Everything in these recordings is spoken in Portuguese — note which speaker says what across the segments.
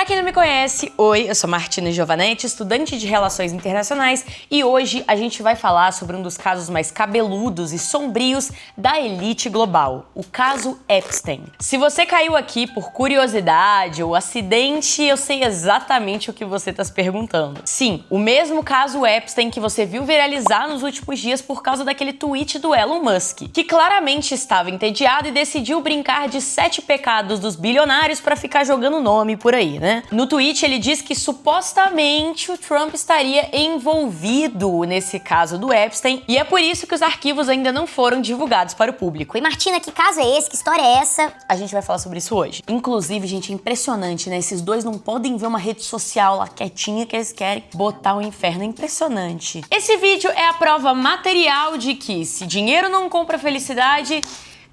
Speaker 1: Pra quem não me conhece, oi, eu sou Martina Giovanetti, estudante de Relações Internacionais, e hoje a gente vai falar sobre um dos casos mais cabeludos e sombrios da elite global, o caso Epstein. Se você caiu aqui por curiosidade ou acidente, eu sei exatamente o que você tá se perguntando. Sim, o mesmo caso Epstein que você viu viralizar nos últimos dias por causa daquele tweet do Elon Musk, que claramente estava entediado e decidiu brincar de 7 pecados dos bilionários pra ficar jogando nome por aí, né? No tweet ele diz que supostamente o Trump estaria envolvido nesse caso do Epstein e é por isso que os arquivos ainda não foram divulgados para o público.
Speaker 2: E Martina, que caso é esse? Que história é essa?
Speaker 1: A gente vai falar sobre isso hoje. Inclusive, gente, é impressionante, né? Esses dois não podem ver uma rede social lá quietinha que eles querem botar o inferno. É impressionante. Esse vídeo é a prova material de que se dinheiro não compra felicidade,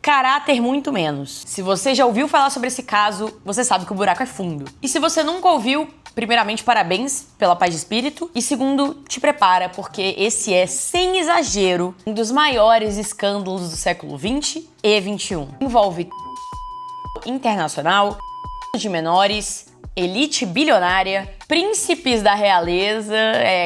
Speaker 1: caráter muito menos. Se você já ouviu falar sobre esse caso, você sabe que o buraco é fundo. E se você nunca ouviu, primeiramente, parabéns pela paz de espírito. E segundo, te prepara, porque esse é, sem exagero, um dos maiores escândalos do século XX e XXI. Envolve internacional, de menores, elite bilionária, príncipes da realeza,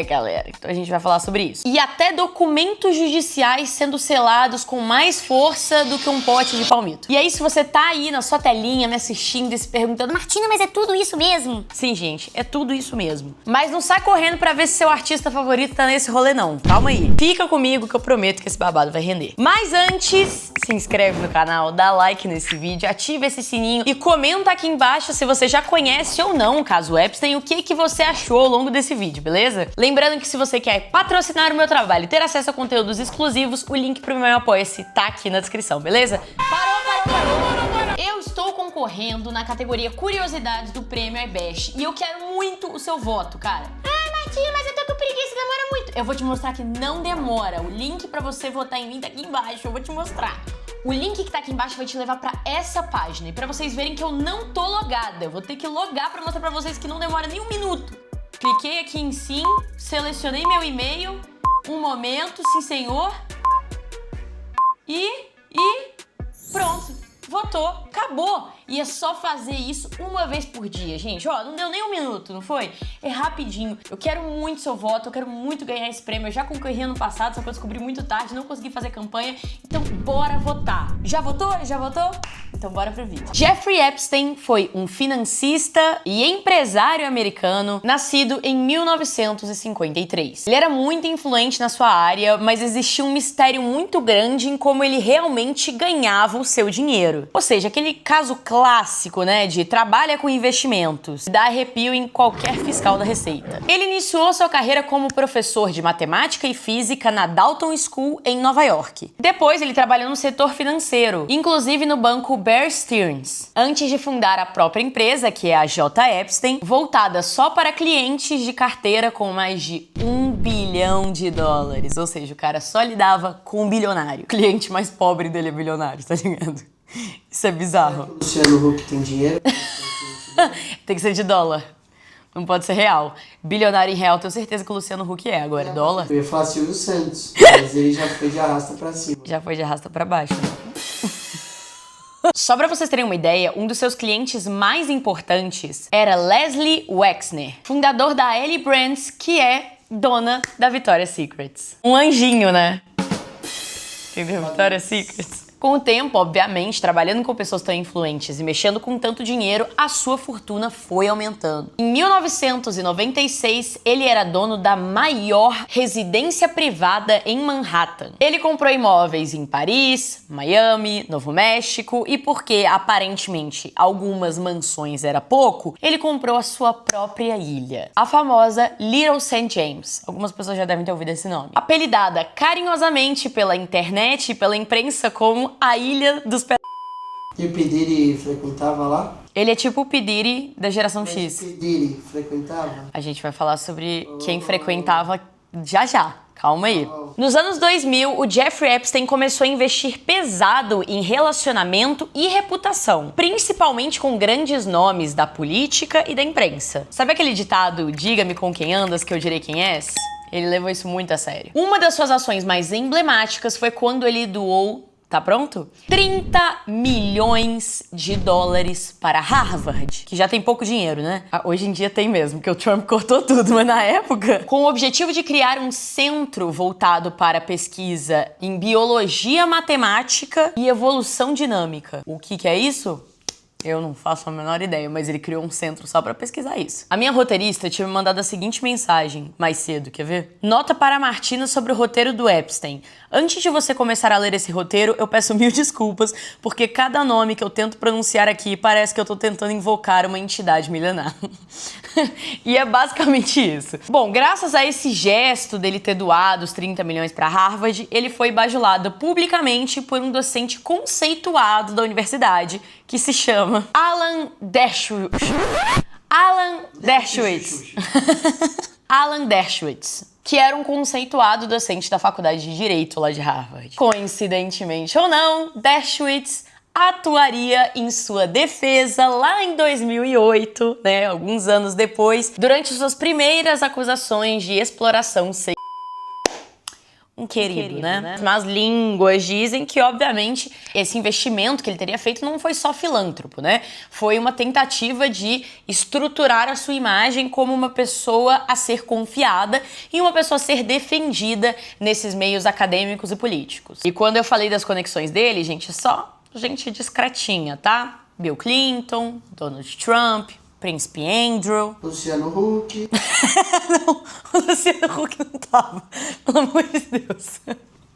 Speaker 1: galera, então a gente vai falar sobre isso. E até documentos judiciais sendo selados com mais força do que um pote de palmito. E aí, se você tá aí na sua telinha me assistindo e se perguntando,
Speaker 2: Martina, mas é tudo isso mesmo?
Speaker 1: Sim, gente, é tudo isso mesmo. Mas não sai correndo pra ver se seu artista favorito tá nesse rolê, não. Calma aí. Fica comigo que eu prometo que esse babado vai render. Mas antes, se inscreve no canal, dá like nesse vídeo, ativa esse sininho e comenta aqui embaixo se você já conhece ou não o caso Epstein, o que você achou ao longo desse vídeo, beleza? Lembrando que se você quer patrocinar o meu trabalho e ter acesso a conteúdos exclusivos, o link pro meu Apoia-se tá aqui na descrição, beleza? Parou! Eu estou concorrendo na categoria Curiosidades do Prêmio iBest e eu quero muito o seu voto, cara.
Speaker 2: Martina, mas eu tô com preguiça, demora muito.
Speaker 1: Eu vou te mostrar que não demora. O link pra você votar em mim tá aqui embaixo, eu vou te mostrar. O link que tá aqui embaixo vai te levar pra essa página. E pra vocês verem que eu não tô logada. Eu vou ter que logar pra mostrar pra vocês que não demora nem um minuto. Cliquei aqui em sim, selecionei meu e-mail. Um momento, sim senhor. E pronto. Votou, acabou. E é só fazer isso uma vez por dia, gente. Ó, não deu nem um minuto, não foi? É rapidinho. Eu quero muito seu voto, eu quero muito ganhar esse prêmio. Eu já concorri ano passado, só que eu descobri muito tarde, não consegui fazer campanha. Então, bora votar. Já votou? Já votou? Então, bora pro vídeo. Jeffrey Epstein foi um financista e empresário americano, nascido em 1953. Ele era muito influente na sua área, mas existia um mistério muito grande em como ele realmente ganhava o seu dinheiro. Ou seja, aquele caso clássico, né, de trabalha com investimentos, dá arrepio em qualquer fiscal da Receita. Ele iniciou sua carreira como professor de matemática e física na Dalton School em Nova York. Depois ele trabalhou no setor financeiro, inclusive no banco Bear Stearns, antes de fundar a própria empresa, que é a J. Epstein, voltada só para clientes de carteira com mais de $1 bilhão. Ou seja, o cara só lidava com um bilionário. O cliente mais pobre dele é bilionário, tá ligado? Isso é bizarro.
Speaker 3: O Luciano Huck tem dinheiro?
Speaker 1: Tem que ser de dólar. Não pode ser real. Bilionário em real, tenho certeza que o Luciano Huck é. Agora, dólar?
Speaker 3: Eu ia falar Silvio Santos, mas ele já foi de arrasta pra cima.
Speaker 1: Já foi de arrasta pra baixo. Só pra vocês terem uma ideia, um dos seus clientes mais importantes era Leslie Wexner, fundador da L Brands, que é dona da Victoria's Secrets. Um anjinho, né? Entendeu? Victoria's Secrets. Com o tempo, obviamente, trabalhando com pessoas tão influentes e mexendo com tanto dinheiro, a sua fortuna foi aumentando. Em 1996, ele era dono da maior residência privada em Manhattan. Ele comprou imóveis em Paris, Miami, Novo México e porque, aparentemente, algumas mansões era pouco, ele comprou a sua própria ilha, a famosa Little St. James. Algumas pessoas já devem ter ouvido esse nome. Apelidada carinhosamente pela internet e pela imprensa como a Ilha dos
Speaker 3: E o P. Diddy frequentava lá?
Speaker 1: Ele é tipo o P. Diddy da geração X.
Speaker 3: O P. Diddy frequentava?
Speaker 1: A gente vai falar sobre quem frequentava já. Calma aí. Nos anos 2000, o Jeffrey Epstein começou a investir pesado em relacionamento e reputação, principalmente com grandes nomes da política e da imprensa. Sabe aquele ditado, diga-me com quem andas que eu direi quem és? Ele levou isso muito a sério. Uma das suas ações mais emblemáticas foi quando ele doou Tá pronto? 30 milhões de dólares para Harvard, que já tem pouco dinheiro, né? Hoje em dia tem mesmo, porque o Trump cortou tudo, mas na época, com o objetivo de criar um centro voltado para pesquisa em biologia, matemática e evolução dinâmica. O que é isso? Eu não faço a menor ideia, mas ele criou um centro só pra pesquisar isso. A minha roteirista tinha me mandado a seguinte mensagem mais cedo, quer ver? Nota para a Martina sobre o roteiro do Epstein. Antes de você começar a ler esse roteiro, eu peço mil desculpas, porque cada nome que eu tento pronunciar aqui parece que eu tô tentando invocar uma entidade milenar. E é basicamente isso. Bom, graças a esse gesto dele ter doado os 30 milhões para Harvard, ele foi bajulado publicamente por um docente conceituado da universidade, que se chama Alan Dershowitz. Alan Dershowitz, que era um conceituado docente da faculdade de Direito lá de Harvard. Coincidentemente ou não, Dershowitz atuaria em sua defesa lá em 2008, né, alguns anos depois, durante suas primeiras acusações de exploração sexual. Um querido, né? Mas línguas dizem que, obviamente, esse investimento que ele teria feito não foi só filântropo, né? Foi uma tentativa de estruturar a sua imagem como uma pessoa a ser confiada e uma pessoa a ser defendida nesses meios acadêmicos e políticos. E quando eu falei das conexões dele, gente, é só gente discretinha, tá? Bill Clinton, Donald Trump, Príncipe Andrew.
Speaker 3: Luciano Huck.
Speaker 1: Não, o Luciano Huck não tava. Pelo amor de Deus.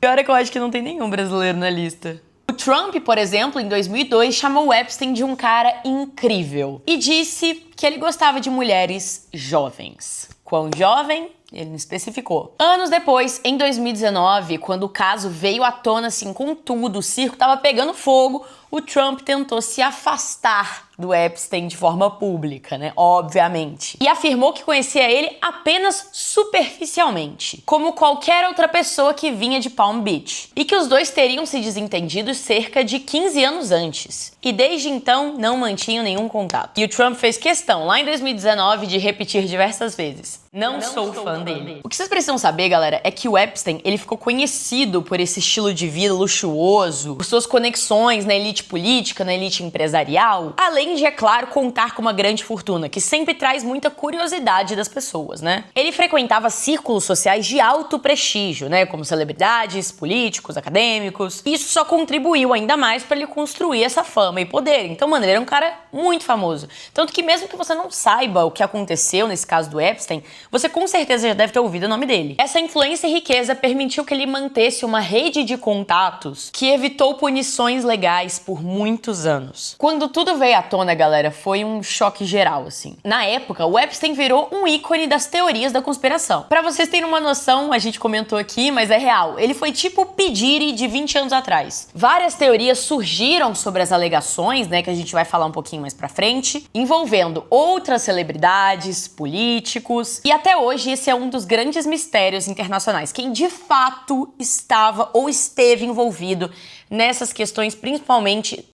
Speaker 1: Pior é que eu acho que não tem nenhum brasileiro na lista. O Trump, por exemplo, em 2002, chamou o Epstein de um cara incrível. E disse que ele gostava de mulheres jovens. Quão jovem? Ele não especificou. Anos depois, em 2019, quando o caso veio à tona assim com tudo, o circo tava pegando fogo, o Trump tentou se afastar do Epstein de forma pública, né? Obviamente. E afirmou que conhecia ele apenas superficialmente, como qualquer outra pessoa que vinha de Palm Beach. E que os dois teriam se desentendido cerca de 15 anos antes. E desde então, não mantinham nenhum contato. E o Trump fez questão, lá em 2019, de repetir diversas vezes: Não sou fã dele. O que vocês precisam saber, galera, é que o Epstein, ele ficou conhecido por esse estilo de vida luxuoso, por suas conexões na elite política, na elite empresarial, além de, é claro, contar com uma grande fortuna, que sempre traz muita curiosidade das pessoas, né? Ele frequentava círculos sociais de alto prestígio, né? Como celebridades, políticos, acadêmicos. E isso só contribuiu ainda mais para ele construir essa fama e poder. Então, mano, ele era um cara muito famoso. Tanto que mesmo que você não saiba o que aconteceu nesse caso do Epstein, você com certeza já deve ter ouvido o nome dele. Essa influência e riqueza permitiu que ele mantesse uma rede de contatos que evitou punições legais por muitos anos. Quando tudo veio à tona, galera, foi um choque geral, assim. Na época, o Epstein virou um ícone das teorias da conspiração. Pra vocês terem uma noção, a gente comentou aqui, mas é real. Ele foi tipo o P. Diddy de 20 anos atrás. Várias teorias surgiram sobre as alegações, né, que a gente vai falar um pouquinho mais pra frente, envolvendo outras celebridades, políticos, e até hoje esse é um dos grandes mistérios internacionais. Quem de fato estava ou esteve envolvido nessas questões, principalmente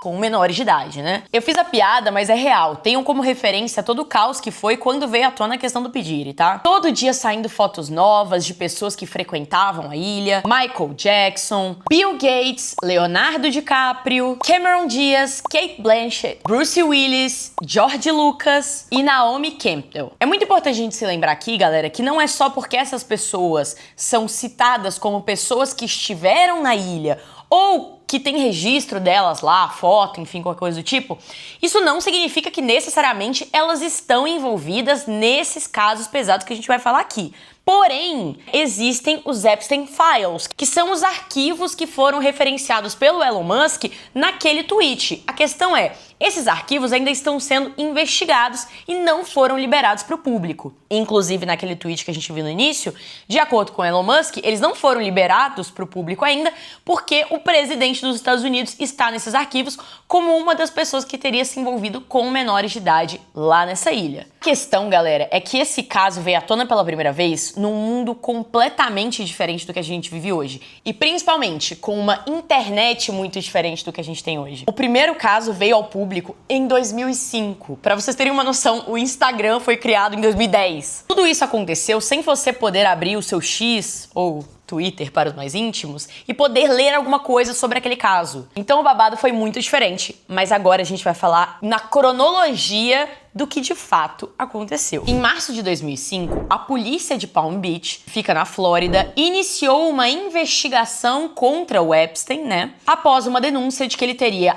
Speaker 1: com menores de idade, né? Eu fiz a piada, mas é real. Tenham como referência todo o caos que foi quando veio à tona a questão do P. Diddy, tá? Todo dia saindo fotos novas de pessoas que frequentavam a ilha. Michael Jackson, Bill Gates, Leonardo DiCaprio, Cameron Diaz, Cate Blanchett, Bruce Willis, George Lucas e Naomi Campbell. É muito importante a gente se lembrar aqui, galera, que não é só porque essas pessoas são citadas como pessoas que estiveram na ilha ou que tem registro delas lá, foto, enfim, qualquer coisa do tipo, isso não significa que necessariamente elas estão envolvidas nesses casos pesados que a gente vai falar aqui. Porém, existem os Epstein Files, que são os arquivos que foram referenciados pelo Elon Musk naquele tweet. A questão é, esses arquivos ainda estão sendo investigados e não foram liberados para o público. Inclusive, naquele tweet que a gente viu no início, de acordo com Elon Musk, eles não foram liberados para o público ainda porque o presidente dos Estados Unidos está nesses arquivos como uma das pessoas que teria se envolvido com menores de idade lá nessa ilha. A questão, galera, é que esse caso veio à tona pela primeira vez num mundo completamente diferente do que a gente vive hoje. E principalmente com uma internet muito diferente do que a gente tem hoje. O primeiro caso veio ao público em 2005. Pra vocês terem uma noção, o Instagram foi criado em 2010. Tudo isso aconteceu sem você poder abrir o seu X ou Twitter para os mais íntimos e poder ler alguma coisa sobre aquele caso. Então o babado foi muito diferente, mas agora a gente vai falar na cronologia do que de fato aconteceu. Em março de 2005, a polícia de Palm Beach, que fica na Flórida, iniciou uma investigação contra o Epstein, né? Após uma denúncia de que ele teria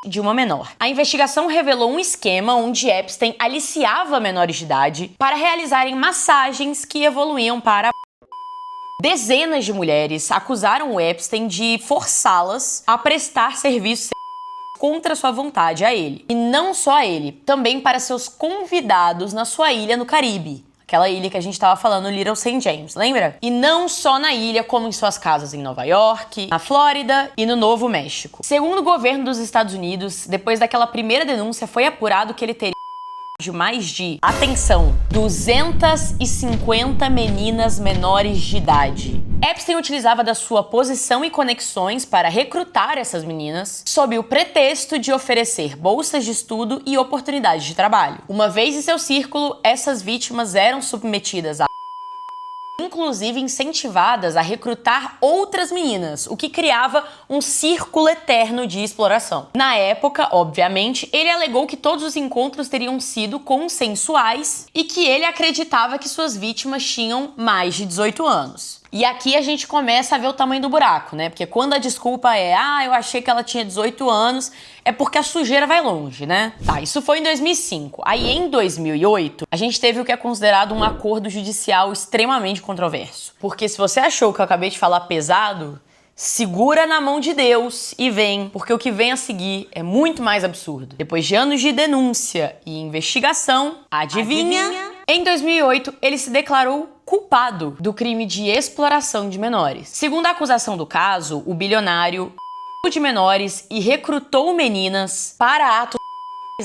Speaker 1: de uma menor. A investigação revelou um esquema onde Epstein aliciava menores de idade para realizarem massagens que evoluíam para dezenas de mulheres acusaram o Epstein de forçá-las a prestar serviços contra sua vontade a ele. E não só a ele, também para seus convidados na sua ilha no Caribe. Aquela ilha que a gente tava falando, Little St. James, lembra? E não só na ilha, como em suas casas em Nova York, na Flórida e no Novo México. Segundo o governo dos Estados Unidos, depois daquela primeira denúncia, foi apurado que ele teria de mais de, atenção, 250 meninas menores de idade. Epstein utilizava da sua posição e conexões para recrutar essas meninas sob o pretexto de oferecer bolsas de estudo e oportunidades de trabalho. Uma vez em seu círculo, essas vítimas eram submetidas a inclusive incentivadas a recrutar outras meninas, o que criava um círculo eterno de exploração. Na época, obviamente, ele alegou que todos os encontros teriam sido consensuais e que ele acreditava que suas vítimas tinham mais de 18 anos. E aqui a gente começa a ver o tamanho do buraco, né? Porque quando a desculpa é eu achei que ela tinha 18 anos, é porque a sujeira vai longe, né? Tá, isso foi em 2005. Aí em 2008, a gente teve o que é considerado um acordo judicial extremamente controverso. Porque se você achou que eu acabei de falar pesado, segura na mão de Deus e vem, porque o que vem a seguir é muito mais absurdo. Depois de anos de denúncia e investigação, adivinha? Em 2008, ele se declarou culpado do crime de exploração de menores. Segundo a acusação do caso, o bilionário de menores e recrutou meninas para atos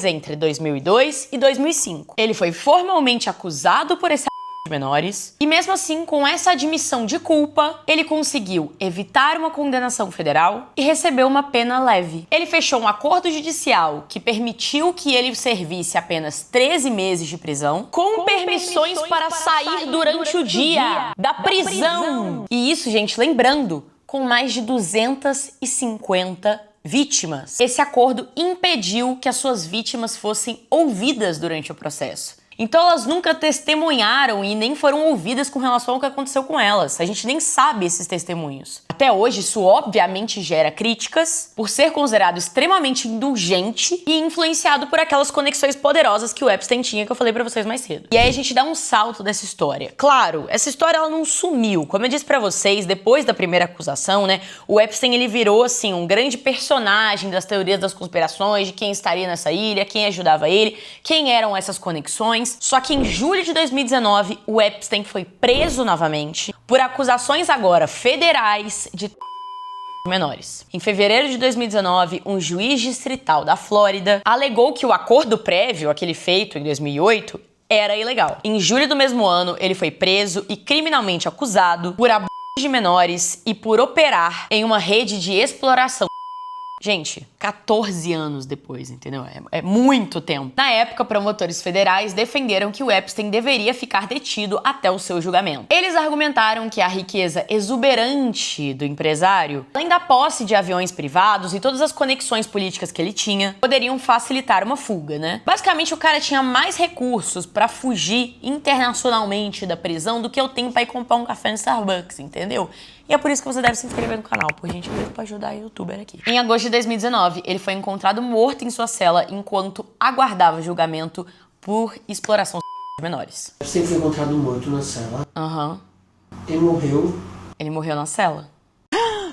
Speaker 1: entre 2002 e 2005. Ele foi formalmente acusado por esse de menores e mesmo assim, com essa admissão de culpa, ele conseguiu evitar uma condenação federal e recebeu uma pena leve. Ele fechou um acordo judicial que permitiu que ele servisse apenas 13 meses de prisão, com permissões para sair durante o dia da prisão. E isso, gente, lembrando, com mais de 250 vítimas. Esse acordo impediu que as suas vítimas fossem ouvidas durante o processo. Então elas nunca testemunharam e nem foram ouvidas com relação ao que aconteceu com elas. A gente nem sabe esses testemunhos. Até hoje, isso obviamente gera críticas por ser considerado extremamente indulgente e influenciado por aquelas conexões poderosas que o Epstein tinha, que eu falei pra vocês mais cedo. E aí a gente dá um salto dessa história. Claro, essa história ela não sumiu. Como eu disse pra vocês, depois da primeira acusação, né, o Epstein ele virou assim um grande personagem das teorias das conspirações, de quem estaria nessa ilha, quem ajudava ele, quem eram essas conexões. Só que em julho de 2019, o Epstein foi preso novamente por acusações agora federais de menores. Em fevereiro de 2019, um juiz distrital da Flórida alegou que o acordo prévio, aquele feito em 2008, era ilegal. Em julho do mesmo ano, ele foi preso e criminalmente acusado por abuso de menores e por operar em uma rede de exploração. Gente, 14 anos depois, entendeu? É muito tempo. Na época, promotores federais defenderam que o Epstein deveria ficar detido até o seu julgamento. Eles argumentaram que a riqueza exuberante do empresário, além da posse de aviões privados e todas as conexões políticas que ele tinha, poderiam facilitar uma fuga, né? Basicamente, o cara tinha mais recursos pra fugir internacionalmente da prisão do que eu tenho pra ir comprar um café no Starbucks, entendeu? E é por isso que você deve se inscrever no canal, por gentileza, pra ajudar a youtuber aqui. Em agosto de 2019, ele foi encontrado morto em sua cela enquanto aguardava julgamento por exploração de menores.
Speaker 3: Você foi encontrado morto na cela.
Speaker 1: Aham.
Speaker 3: Ele morreu.
Speaker 1: Ele morreu na cela.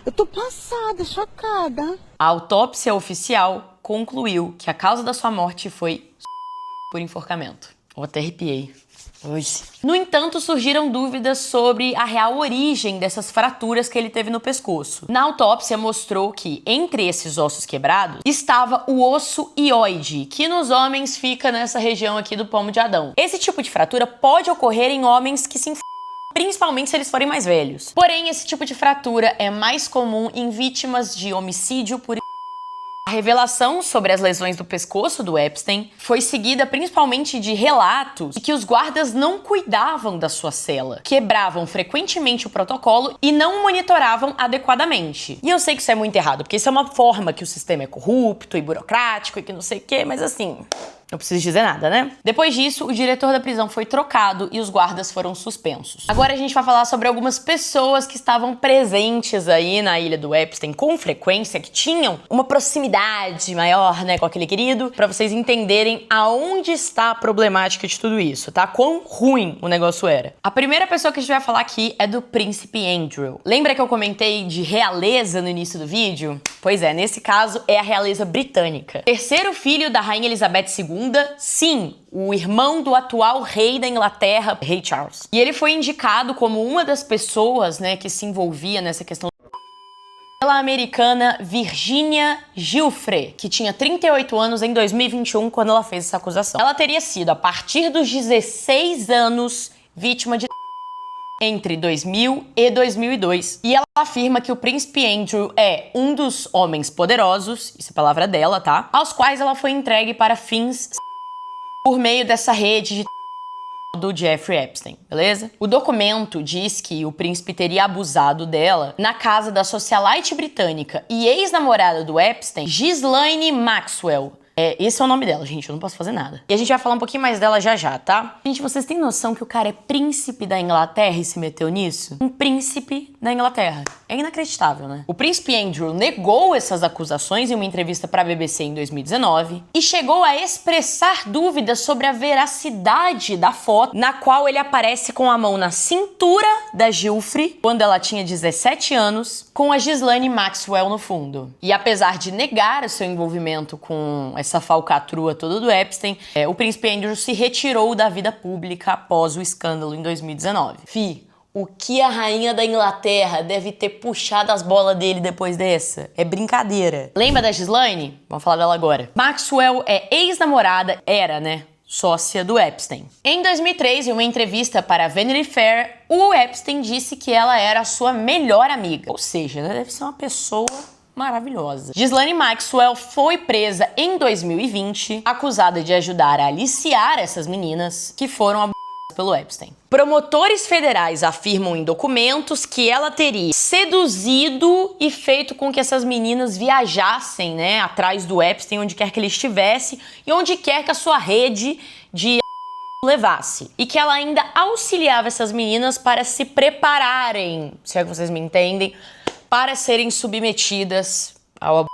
Speaker 4: Eu tô passada, chocada.
Speaker 1: A autópsia oficial concluiu que a causa da sua morte foi por enforcamento. Eu até arrepiei. Hoje. No entanto, surgiram dúvidas sobre a real origem dessas fraturas que ele teve no pescoço. Na autópsia mostrou que, entre esses ossos quebrados, estava o osso hioide, que nos homens fica nessa região aqui do pomo de Adão. Esse tipo de fratura pode ocorrer em homens que se principalmente se eles forem mais velhos. Porém, esse tipo de fratura é mais comum em vítimas de homicídio por A revelação sobre as lesões do pescoço do Epstein foi seguida principalmente de relatos de que os guardas não cuidavam da sua cela, quebravam frequentemente o protocolo e não monitoravam adequadamente. E eu sei que isso é muito errado, porque isso é uma forma que o sistema é corrupto e burocrático e que não sei o quê, mas assim... não preciso dizer nada, né? Depois disso, o diretor da prisão foi trocado e os guardas foram suspensos. Agora a gente vai falar sobre algumas pessoas que estavam presentes aí na ilha do Epstein com frequência, que tinham uma proximidade maior, né, com aquele querido, pra vocês entenderem aonde está a problemática de tudo isso, tá? Quão ruim o negócio era. A primeira pessoa que a gente vai falar aqui é do príncipe Andrew. Lembra que eu comentei de realeza no início do vídeo? Pois é, nesse caso é a realeza britânica. Terceiro filho da rainha Elizabeth II, sim, o irmão do atual rei da Inglaterra, Rei Charles. E ele foi indicado como uma das pessoas, né, que se envolvia nessa questão pela americana Virginia Giuffre, que tinha 38 anos em 2021 quando ela fez essa acusação. Ela teria sido, a partir dos 16 anos, vítima de entre 2000 e 2002. E ela afirma que o príncipe Andrew é um dos homens poderosos, isso é palavra dela, tá? Aos quais ela foi entregue para fins por meio dessa rede de do Jeffrey Epstein, beleza? O documento diz que o príncipe teria abusado dela na casa da socialite britânica e ex-namorada do Epstein, Ghislaine Maxwell. Esse é o nome dela, gente, eu não posso fazer nada. E a gente vai falar um pouquinho mais dela já já, tá? Gente, vocês têm noção que o cara é príncipe da Inglaterra e se meteu nisso? Um príncipe da Inglaterra. É inacreditável, né? O príncipe Andrew negou essas acusações em uma entrevista pra BBC em 2019 e chegou a expressar dúvidas sobre a veracidade da foto na qual ele aparece com a mão na cintura da Giuffre, quando ela tinha 17 anos, com a Ghislaine Maxwell no fundo. E apesar de negar o seu envolvimento com essa falcatrua toda do Epstein, o príncipe Andrew se retirou da vida pública após o escândalo em 2019. O que a rainha da Inglaterra deve ter puxado as bolas dele depois dessa? É brincadeira. Lembra da Ghislaine? Vamos falar dela agora. Maxwell é ex-namorada, era, né? Sócia do Epstein. Em 2003, em uma entrevista para Vanity Fair, o Epstein disse que ela era a sua melhor amiga. Ou seja, ela deve ser uma pessoa maravilhosa. Ghislaine Maxwell foi presa em 2020, acusada de ajudar a aliciar essas meninas que foram abusadas pelo Epstein. Promotores federais afirmam em documentos que ela teria seduzido e feito com que essas meninas viajassem, né, atrás do Epstein, onde quer que ele estivesse e onde quer que a sua rede de levasse. E que ela ainda auxiliava essas meninas para se prepararem, se é que vocês me entendem, para serem submetidas ao abuso.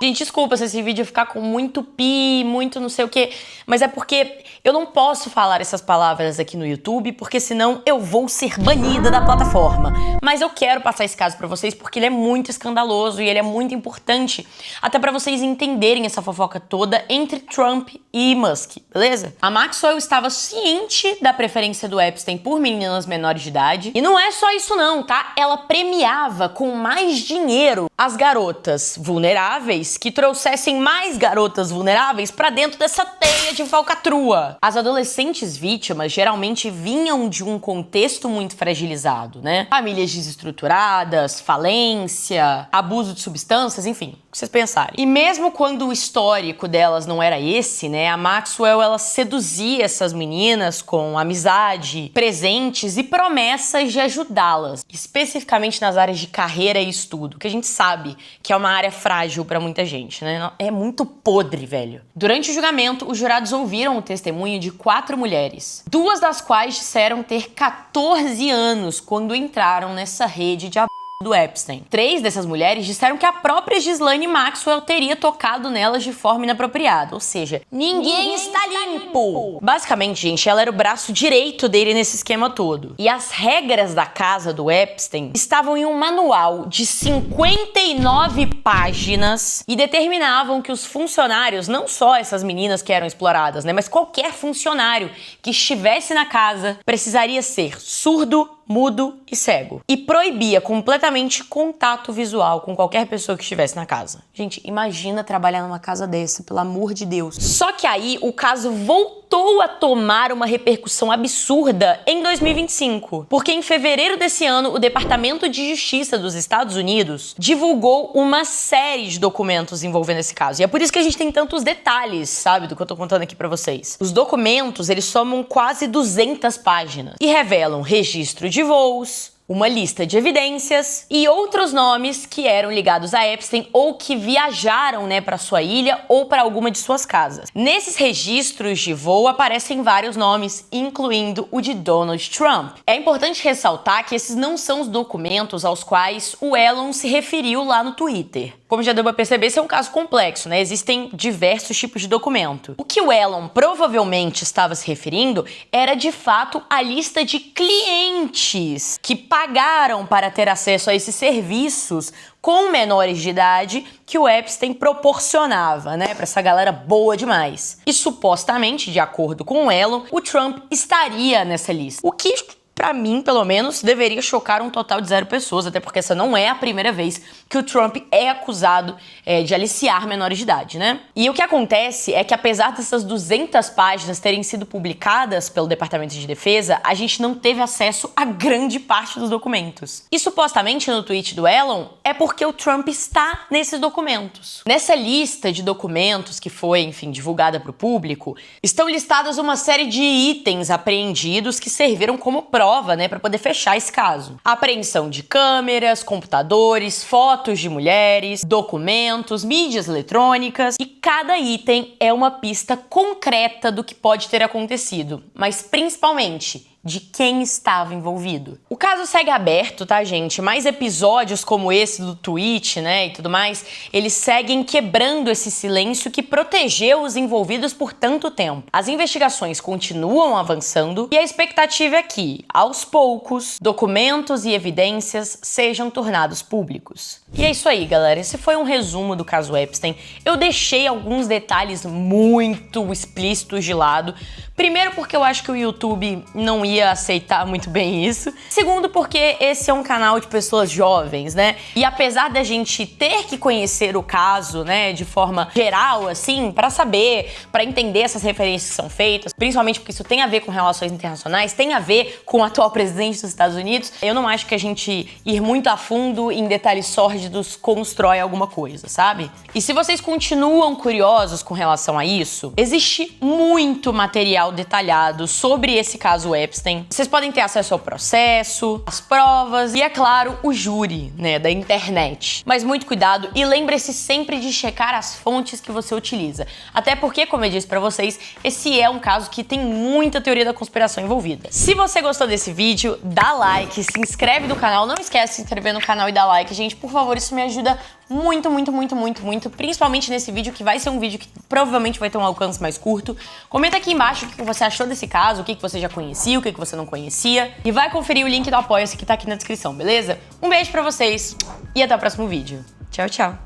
Speaker 1: Gente, desculpa se esse vídeo ficar com muito pi, muito não sei o quê, mas é porque eu não posso falar essas palavras aqui no YouTube, porque senão eu vou ser banida da plataforma. Mas eu quero passar esse caso pra vocês porque ele é muito escandaloso e ele é muito importante, até pra vocês entenderem essa fofoca toda entre Trump e Musk, beleza? A Maxwell estava ciente da preferência do Epstein por meninas menores de idade, e não é só isso não, tá? Ela premiava com mais dinheiro as garotas vulneráveis que trouxessem mais garotas vulneráveis pra dentro dessa teia de falcatrua. As adolescentes vítimas geralmente vinham de um contexto muito fragilizado, né? Famílias desestruturadas, falência, abuso de substâncias, enfim, o que vocês pensarem. E mesmo quando o histórico delas não era esse, né? A Maxwell, ela seduzia essas meninas com amizade, presentes e promessas de ajudá-las, especificamente nas áreas de carreira e estudo, que a gente sabe que é uma área frágil pra muita gente, né? É muito podre, velho. Durante o julgamento, os jurados ouviram o testemunho de 4 mulheres, 2 das quais disseram ter 14 anos quando entraram nessa rede de abuso do Epstein. 3 dessas mulheres disseram que a própria Ghislaine Maxwell teria tocado nelas de forma inapropriada, ou seja, ninguém está limpo. Basicamente, gente, ela era o braço direito dele nesse esquema todo. E as regras da casa do Epstein estavam em um manual de 59 páginas e determinavam que os funcionários, não só essas meninas que eram exploradas, né, mas qualquer funcionário que estivesse na casa precisaria ser surdo, mudo e cego. E proibia completamente contato visual com qualquer pessoa que estivesse na casa. Gente, imagina trabalhar numa casa dessa, pelo amor de Deus. Só que aí o caso voltou voltou a tomar uma repercussão absurda em 2025, porque em fevereiro desse ano o Departamento de Justiça dos Estados Unidos divulgou uma série de documentos envolvendo esse caso. E é por isso que a gente tem tantos detalhes, sabe, do que eu tô contando aqui pra vocês. Os documentos, eles somam quase 200 páginas e revelam registro de voos, uma lista de evidências e outros nomes que eram ligados a Epstein ou que viajaram, para sua ilha ou para alguma de suas casas. Nesses registros de voo aparecem vários nomes, incluindo o de Donald Trump. É importante ressaltar que esses não são os documentos aos quais o Elon se referiu lá no Twitter. Como já deu pra perceber, esse é um caso complexo, Existem diversos tipos de documento. O que o Elon provavelmente estava se referindo era, de fato, a lista de clientes que pagaram para ter acesso a esses serviços com menores de idade que o Epstein proporcionava, para essa galera boa demais. E supostamente, de acordo com o Elon, o Trump estaria nessa lista. O que, pra mim, pelo menos, deveria chocar um total de 0 pessoas, até porque essa não é a primeira vez que o Trump é acusado de aliciar menores de idade, E o que acontece é que, apesar dessas 200 páginas terem sido publicadas pelo Departamento de Defesa, a gente não teve acesso a grande parte dos documentos. E supostamente no tweet do Elon é porque o Trump está nesses documentos. Nessa lista de documentos que foi, enfim, divulgada para o público, estão listadas uma série de itens apreendidos que serviram como prova, para poder fechar esse caso. A apreensão de câmeras, computadores, fotos de mulheres, documentos, mídias eletrônicas, e cada item é uma pista concreta do que pode ter acontecido, mas principalmente de quem estava envolvido. O caso segue aberto, tá, gente? Mais episódios como esse do tweet, e tudo mais, eles seguem quebrando esse silêncio que protegeu os envolvidos por tanto tempo. As investigações continuam avançando e a expectativa é que, aos poucos, documentos e evidências sejam tornados públicos. E é isso aí, galera. Esse foi um resumo do caso Epstein. Eu deixei alguns detalhes muito explícitos de lado. Primeiro, porque eu acho que o YouTube não ia aceitar muito bem isso. Segundo, porque esse é um canal de pessoas jovens, E apesar da gente ter que conhecer o caso, de forma geral, assim, pra saber, pra entender essas referências que são feitas, principalmente porque isso tem a ver com relações internacionais, tem a ver com o atual presidente dos Estados Unidos, eu não acho que a gente ir muito a fundo em detalhes sórdidos constrói alguma coisa, sabe? E se vocês continuam curiosos com relação a isso, existe muito material detalhado sobre esse caso Epstein. Vocês podem ter acesso ao processo, às provas e, é claro, o júri, da internet. Mas muito cuidado e lembre-se sempre de checar as fontes que você utiliza. Até porque, como eu disse pra vocês, esse é um caso que tem muita teoria da conspiração envolvida. Se você gostou desse vídeo, dá like, se inscreve no canal. Não esquece de se inscrever no canal e dar like, gente. Por favor, isso me ajuda muito, muito, muito, muito, muito. Principalmente nesse vídeo, que vai ser um vídeo que provavelmente vai ter um alcance mais curto. Comenta aqui embaixo o que você achou desse caso, o que você já conhecia, o que você não conhecia. E vai conferir o link do Apoia-se que tá aqui na descrição, beleza? Um beijo pra vocês e até o próximo vídeo. Tchau, tchau.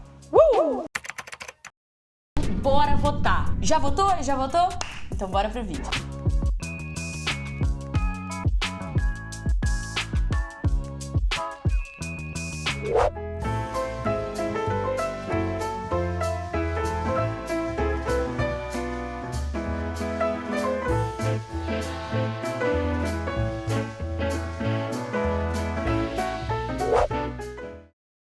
Speaker 1: Bora votar. Já votou? Já votou? Então bora pro vídeo.